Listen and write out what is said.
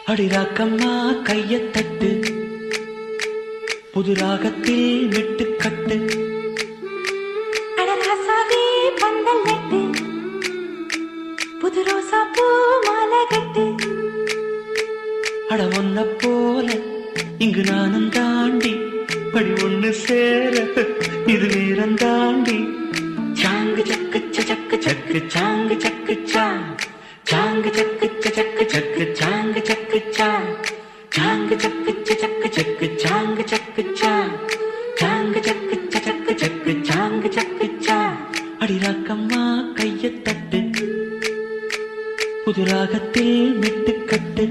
அடிராக்கம்மா கையத்தட்டு புது ராகத்தில் மெட்டுக்கட்டு அடராசாவே பந்தல் நட்டு புது ரோசா பூ மாலை கட்டு அட ஒன்ன போல இங்கு நானும் தாண்டி படி ஒண்ணு சேர இது நேரம் தாண்டி சாங்கு சக்கு சக்கு சக்கு சாங்கு சக்கு சாங்கு சக்கு சக்கு சக்கு சாங்கு சக்கு சாங்கு சக்கு சக்கு சக்கு சாங்கு சக்கு சாங்கு சக்கு சக்கு சக்கு சாங்கு சக்கு அடிராக்கம்மா கையத்தட்டு புது ராகத்தில் மெட்டுக்கட்டு